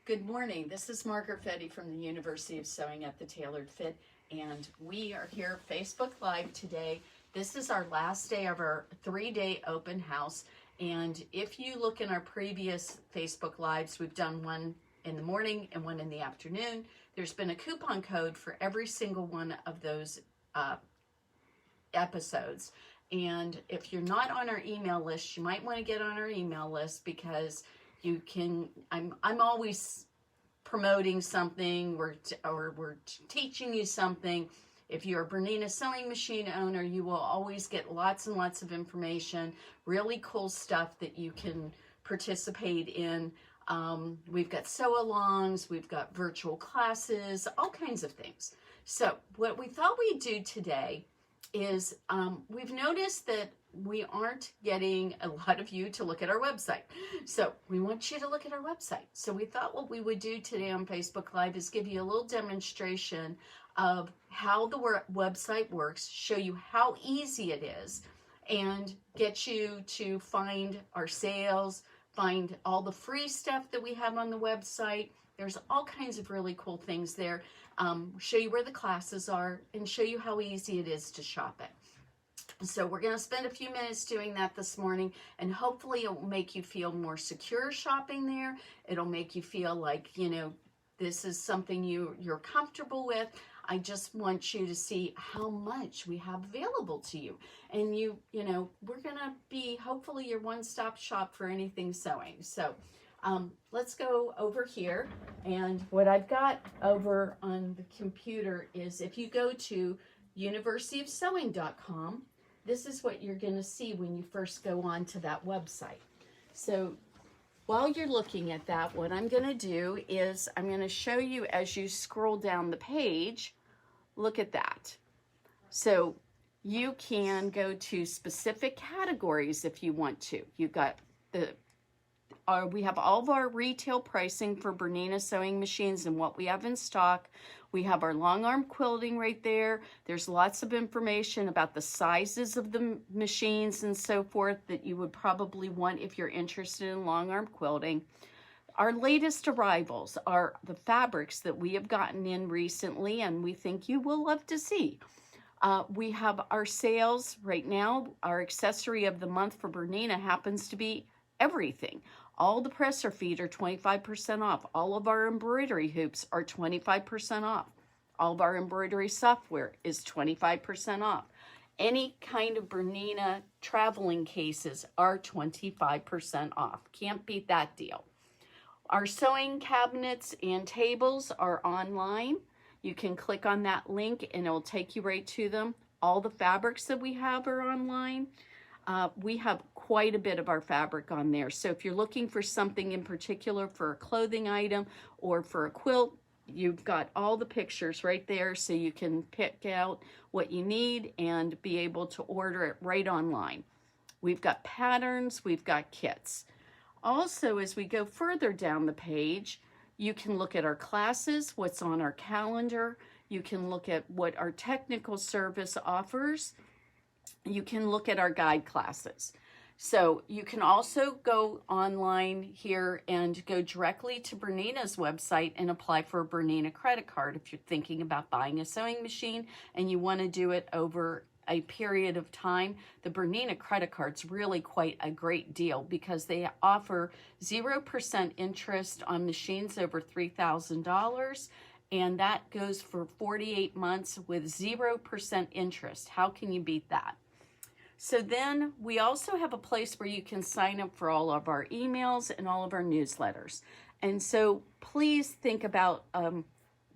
Good morning. This is Margaret Fetty from the University of Sewing at the Tailored Fit, and we are here Facebook Live today. This is our last day of our 3-day open house, and if you look in our previous Facebook Lives, we've done one in the morning and one in the afternoon. There's been a coupon code for every single one of those episodes, and if you're not on our email list, you might want to get on our email list because you can, I'm always promoting something, we're teaching you something. If you're a Bernina sewing machine owner, you will always get lots and lots of information, really cool stuff that you can participate in. We've got sew-alongs, we've got virtual classes, all kinds of things. So what we thought we'd do today is we've noticed that we aren't getting a lot of you to look at our website. So we want you to look at our website. So we thought what we would do today on Facebook Live is give you a little demonstration of how the website works, show you how easy it is, and get you to find our sales, find all the free stuff that we have on the website. There's all kinds of really cool things there. Show you where the classes are and show you how easy it is to shop it. So we're going to spend a few minutes doing that this morning, and hopefully it will make you feel more secure shopping there. It'll make you feel like, you know, this is something you're comfortable with. I just want you to see how much we have available to you. And you know, we're going to be hopefully your one-stop shop for anything sewing. So let's go over here, and what I've got over on the computer is if you go to universityofsewing.com, this is what you're going to see when you first go on to that website. So while you're looking at that, what I'm going to do is I'm going to show you as you scroll down the page, look at that. So you can go to specific categories if you want to. You've got we have all of our retail pricing for Bernina sewing machines and what we have in stock. We have our long arm quilting right there. There's lots of information about the sizes of the machines and so forth that you would probably want if you're interested in long arm quilting. Our latest arrivals are the fabrics that we have gotten in recently and we think you will love to see. We have our sales right now. Our accessory of the month for Bernina happens to be everything. All the presser feet are 25% off. All of our embroidery hoops are 25% off. All of our embroidery software is 25% off. Any kind of Bernina traveling cases are 25% off. Can't beat that deal. Our sewing cabinets and tables are online. You can click on that link and it will take you right to them. All the fabrics that we have are online. We have quite a bit of our fabric on there. So if you're looking for something in particular for a clothing item or for a quilt, you've got all the pictures right there so you can pick out what you need and be able to order it right online. We've got patterns, we've got kits. Also, as we go further down the page, you can look at our classes, what's on our calendar. You can look at what our technical service offers. You can look at our guide classes. So you can also go online here and go directly to Bernina's website and apply for a Bernina credit card if you're thinking about buying a sewing machine and you want to do it over a period of time. The Bernina credit card's really quite a great deal because they offer 0% interest on machines over $3,000, and that goes for 48 months with 0% interest. How can you beat that? So then we also have a place where you can sign up for all of our emails and all of our newsletters. And so please think about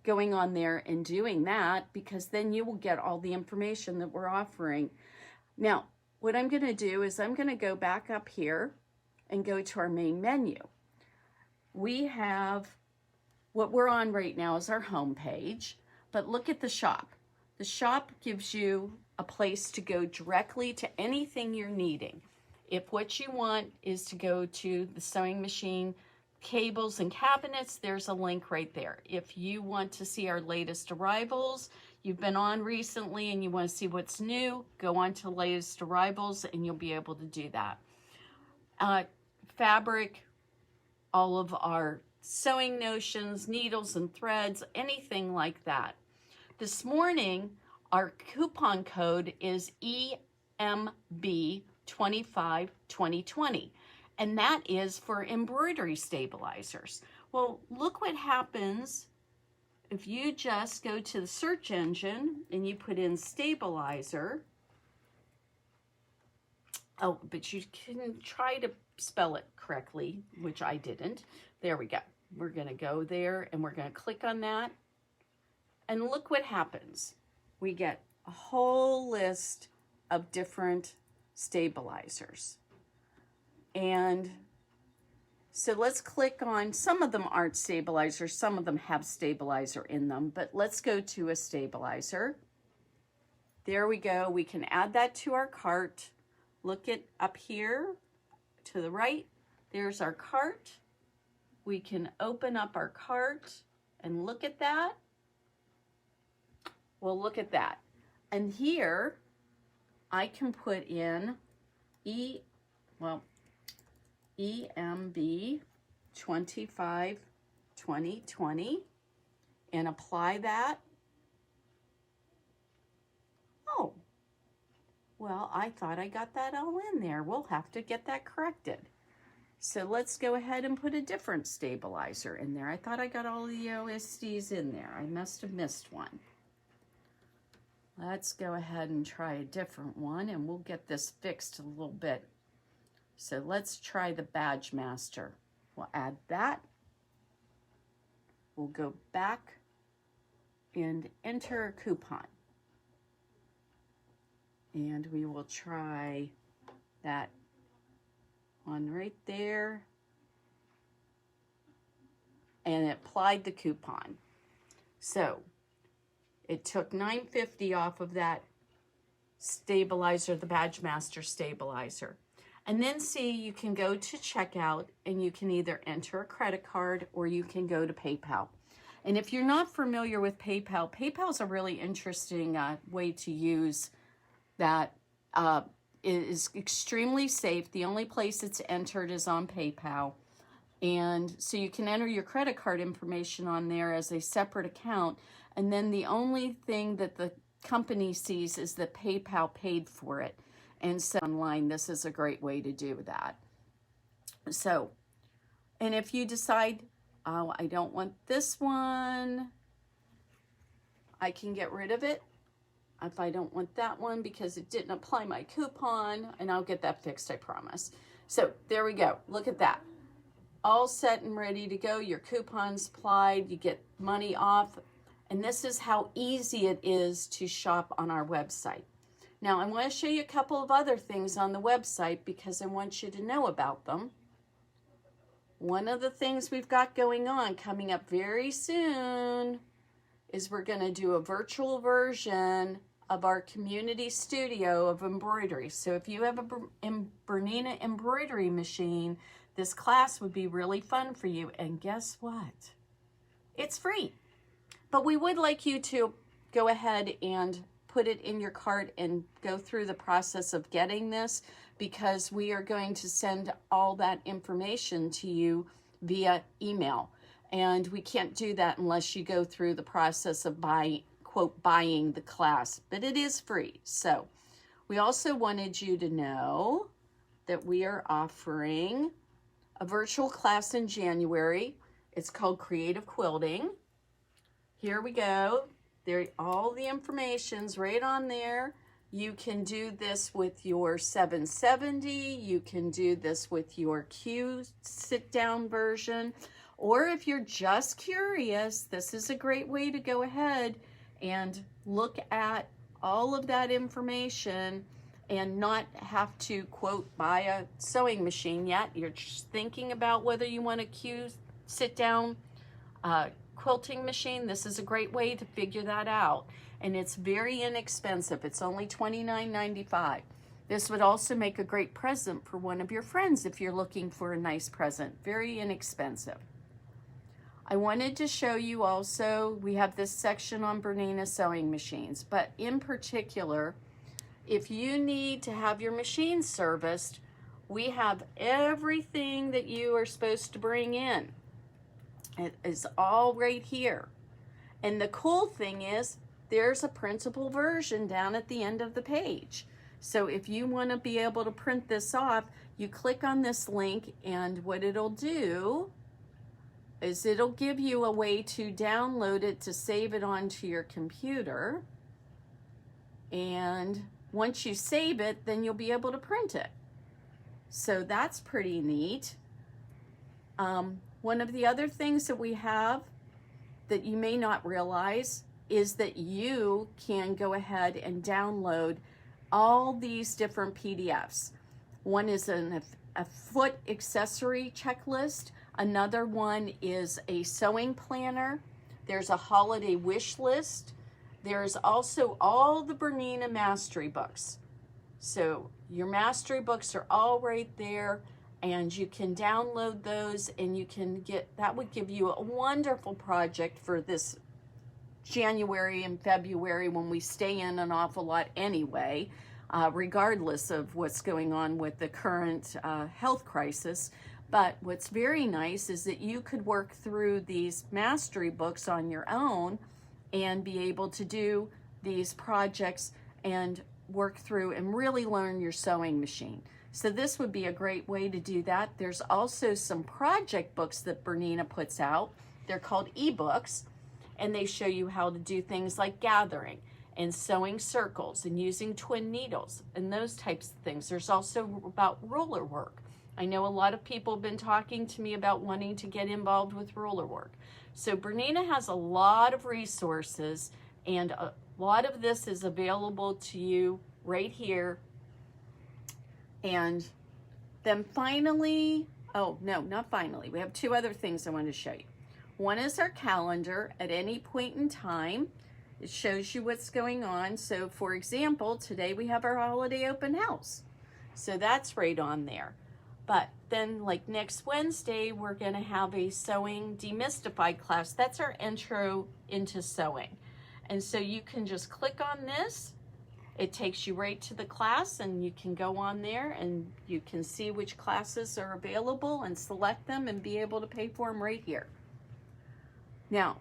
going on there and doing that, because then you will get all the information that we're offering. Now, what I'm going to do is I'm going to go back up here and go to our main menu. We have, what we're on right now is our home page, but look at the shop. The shop gives you a place to go directly to anything you're needing. If what you want is to go to the sewing machine, cables and cabinets, there's a link right there. If you want to see our latest arrivals, you've been on recently and you want to see what's new, go on to latest arrivals and you'll be able to do that. Fabric, all of our sewing notions, needles and threads, anything like that. This morning, our coupon code is EMB252020, and that is for embroidery stabilizers. Well, look what happens if you just go to the search engine and you put in stabilizer. Oh, but you can try to spell it correctly, which I didn't. There we go. We're going to go there and we're going to click on that. And look what happens. We get a whole list of different stabilizers. And so let's click on, some of them aren't stabilizers, some of them have stabilizer in them, but let's go to a stabilizer. There we go. We can add that to our cart. Look at up here to the right. There's our cart. We can open up our cart and look at that. Well, look at that. And here I can put in EMB 252020 and apply that. Oh, well, I thought I got that all in there. We'll have to get that corrected. So let's go ahead and put a different stabilizer in there. I thought I got all the OSDs in there. I must have missed one. Let's go ahead and try a different one, and we'll get this fixed a little bit. So let's try the Badge Master. We'll add that. We'll go back and enter a coupon. And we will try that one right there. And it applied the coupon. So it took $9.50 off of that stabilizer, the Badge Master stabilizer. And then see, you can go to checkout and you can either enter a credit card or you can go to PayPal. And if you're not familiar with PayPal, PayPal is a really interesting way to use that. Is extremely safe. The only place it's entered is on PayPal. And so you can enter your credit card information on there as a separate account. And then the only thing that the company sees is that PayPal paid for it. And so online, this is a great way to do that. So, and if you decide, oh, I don't want this one, I can get rid of it. If I don't want that one because it didn't apply my coupon, and I'll get that fixed, I promise. So there we go. Look at that. All set and ready to go. Your coupon's applied. You get money off. And this is how easy it is to shop on our website. Now, I want to show you a couple of other things on the website because I want you to know about them. One of the things we've got going on coming up very soon is we're going to do a virtual version of our community studio of embroidery. So if you have a Bernina embroidery machine, this class would be really fun for you. And guess what? It's free. But we would like you to go ahead and put it in your cart and go through the process of getting this, because we are going to send all that information to you via email. And we can't do that unless you go through the process of buying the class, but it is free. So we also wanted you to know that we are offering a virtual class in January. It's called Creative Quilting. Here we go. There, all the information's right on there. You can do this with your 770. You can do this with your Q sit-down version. Or if you're just curious, this is a great way to go ahead and look at all of that information and not have to, quote, buy a sewing machine yet. You're just thinking about whether you want a Q sit-down quilting machine. This is a great way to figure that out. And it's very inexpensive. It's only $29.95. This would also make a great present for one of your friends if you're looking for a nice present. Very inexpensive. I wanted to show you also, we have this section on Bernina sewing machines, but in particular, if you need to have your machine serviced, we have everything that you are supposed to bring in. It is all right here. And the cool thing is there's a printable version down at the end of the page. So if you want to be able to print this off, you click on this link, and what it'll do is it'll give you a way to download it to save it onto your computer. And once you save it, then you'll be able to print it. So that's pretty neat. One of the other things that we have that you may not realize is that you can go ahead and download all these different PDFs. One is a foot accessory checklist. Another one is a sewing planner. There's a holiday wish list. There's also all the Bernina mastery books. So your mastery books are all right there, and you can download those, and you can get, that would give you a wonderful project for this January and February when we stay in an awful lot anyway, regardless of what's going on with the current health crisis. But what's very nice is that you could work through these mastery books on your own and be able to do these projects and work through and really learn your sewing machine. So this would be a great way to do that. There's also some project books that Bernina puts out. They're called ebooks, and they show you how to do things like gathering and sewing circles and using twin needles and those types of things. There's also about ruler work. I know a lot of people have been talking to me about wanting to get involved with ruler work. So Bernina has a lot of resources, and a lot of this is available to you right here. And then finally, oh no, not finally, we have two other things I want to show you. One is our calendar at any point in time. It shows you what's going on. So for example, today we have our holiday open house. So that's right on there. But then like next Wednesday, we're gonna have a sewing demystified class. That's our intro into sewing. And so you can just click on this. It takes you right to the class, and you can go on there and you can see which classes are available and select them and be able to pay for them right here. Now,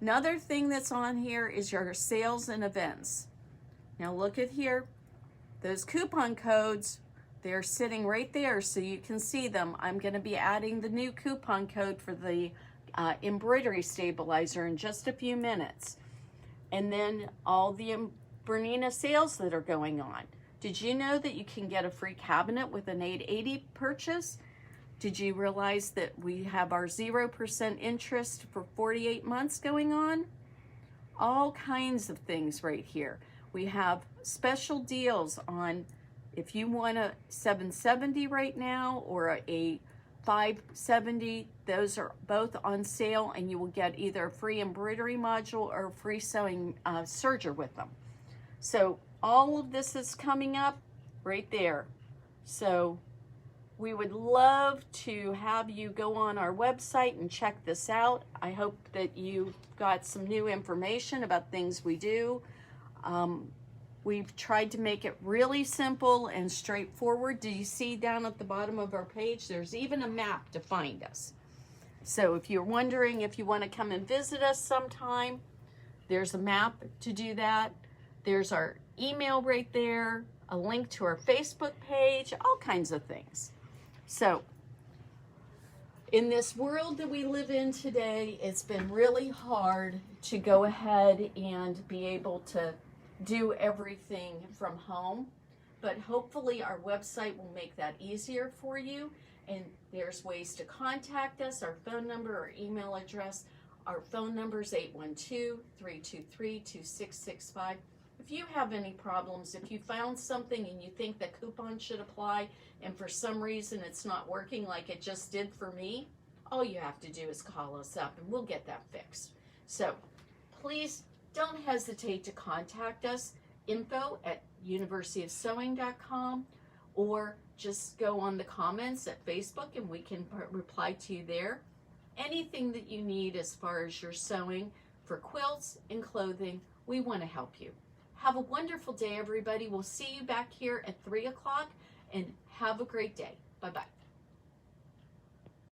another thing that's on here is your sales and events. Now look at here, those coupon codes, they're sitting right there so you can see them. I'm going to be adding the new coupon code for the embroidery stabilizer in just a few minutes. And then all the Bernina sales that are going on. Did you know that you can get a free cabinet with an 880 purchase? Did you realize that we have our 0% interest for 48 months going on? All kinds of things right here. We have special deals on if you want a 770 right now or a 570, those are both on sale, and you will get either a free embroidery module or a free sewing serger with them. So all of this is coming up right there. So we would love to have you go on our website and check this out. I hope that you got some new information about things we do. We've tried to make it really simple and straightforward. Do you see down at the bottom of our page, there's even a map to find us. So if you're wondering if you want to come and visit us sometime, there's a map to do that. There's our email right there, a link to our Facebook page, all kinds of things. So in this world that we live in today, it's been really hard to go ahead and be able to do everything from home, but hopefully our website will make that easier for you. And there's ways to contact us, our phone number, our email address. Our phone number is 812-323-2665. If you have any problems, if you found something and you think the coupon should apply and for some reason it's not working like it just did for me, all you have to do is call us up and we'll get that fixed. So please don't hesitate to contact us, info@universityofsewing.com, or just go on the comments at Facebook and we can reply to you there. Anything that you need as far as your sewing for quilts and clothing, we want to help you. Have a wonderful day, everybody. We'll see you back here at 3 o'clock, and have a great day. Bye-bye.